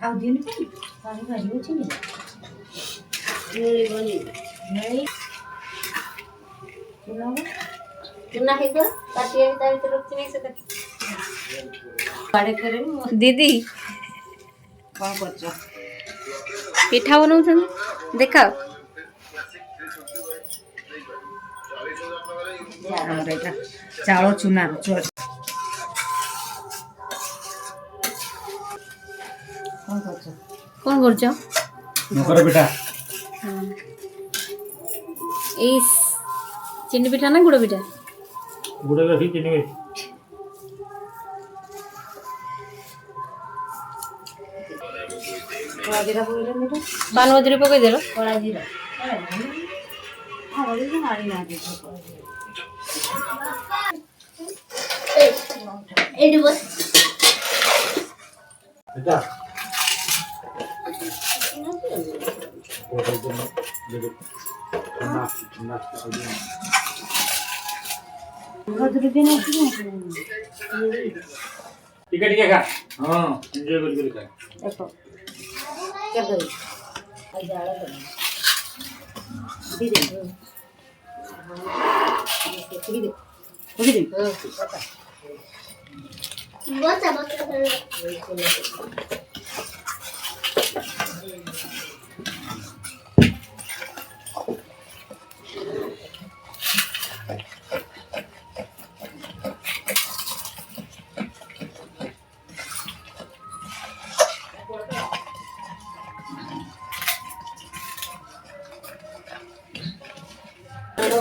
ଆଉ ଦିନ ପାଇଁ ପାଣି ଭାରି ଅଛି ନି ମିଳିବନି ମିଳି चुना है तो काटिए ता भीतर रखती नहीं से बाड़े करे दीदी कौन करछ पिठा बनाउछन देखाओ और एटा चावल चुना कौन करछ कौन करछ नकर बेटा इस चिनी पिठा ना गुड़ पिठा गुड़ का ठीक नहीं कला जीरा बोले मेरा पान मधुरी पकई देलो कला जीरा हां बोले तो मारी ना दे एडी बस बेटा मधुरी देना ठीक है खा हां एंजॉय कर खा देखो क्या करी आई जाड़ा कर दीदी दीदी दीदी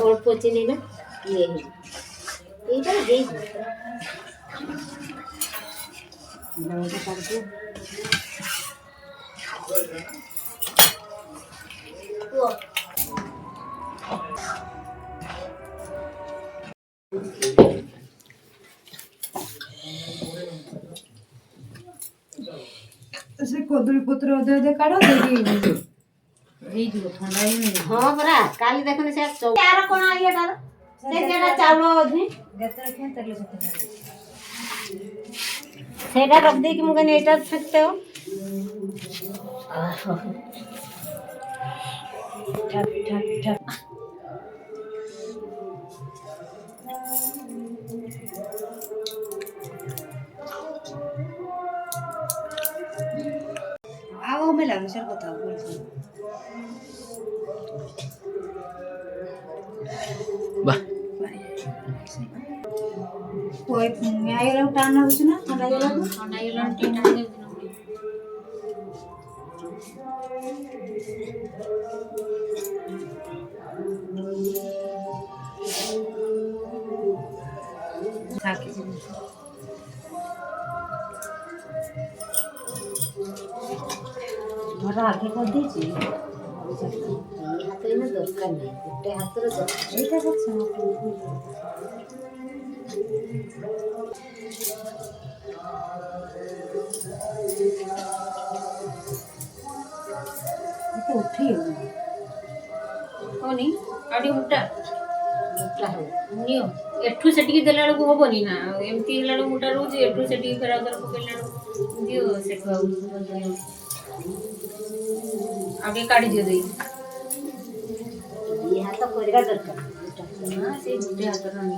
अल्प चिनी ना ये এইটা দেই লঙ্কা কাটবো से कदली पत्र अदे अदे काढो देगी ହେଇଯିବ ଥଣ୍ଡା ହେଇନି ହଁ ପରା କାଲି ଦେଖନି ସେ यार कोन आइयाटार से जेटा चावल अधि गतर के तरले सेटा रख दे कि मुगे एटा फेंकते हो ठक ठक ठक आओ मैं लाग सर बताओ बोल वाह कोई आइला टान होछ ना ठंडा टीना दे खाके मोरा आगे कर दीजिए हाथ में दरकार नहीं गोटे हाथ रे एटा तो उठी कोनी आडी मुटा मुटा हो नियो एठू सेटी देला को होबनी ना एमती हेला मुटा रोज एठू सेटी फेरा उधर पकेला दियो से खाऊ आगे काढी दियो दे ये हाथ कोरिगा दरकार ना से गुटे हाथ रानी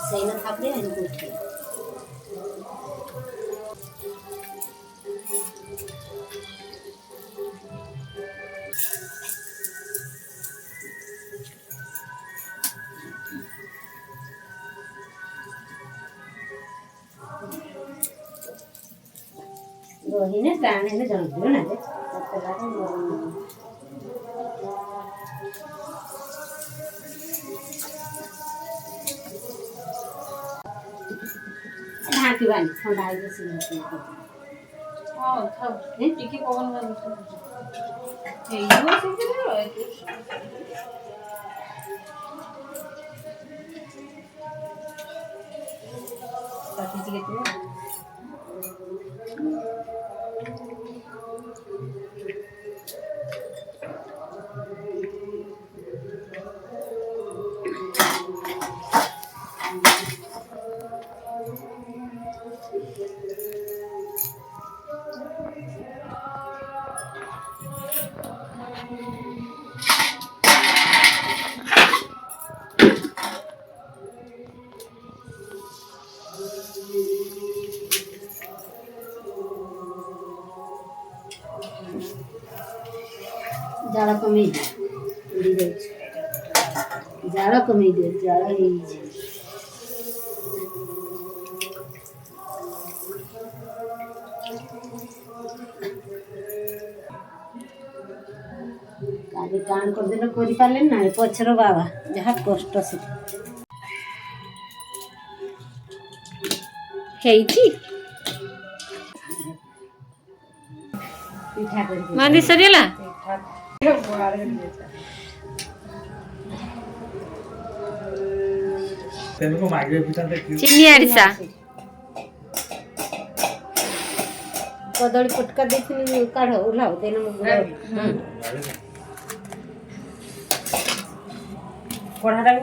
सही ना थापले है उठी रोहिने प्राण ने जल दियो ना दे ढाकी बानी ठंडा है जैसे हां था ए टिकी पवन में ए यो से के रहे ताकि के तू ଜାଳ କମେଇ ଦିଅ ଉଡ଼ି ଯାଉଛି ଜାଳ କମେଇ ଦିଅ ଜାଳ ହେଇଯାଇଛି କାଲି କାଣ କରିଦେଲେ କରିପାରିଲେନି ନା ପଛର ବାବା ଯାହା କଷ୍ଟ ସେ ହେଇଛି ପିଠା କରି ମାନ୍ଦି ସରିଗଲା ତେଣୁ ମାଗିବେ ପିଠା ଚିନି ଆରିସା କଦଳୀ ପଟକା ଦେଇଥିଲି କାଢ ଓହ୍ଲାଅ ତେଣୁ କଢ଼ାଟା ବି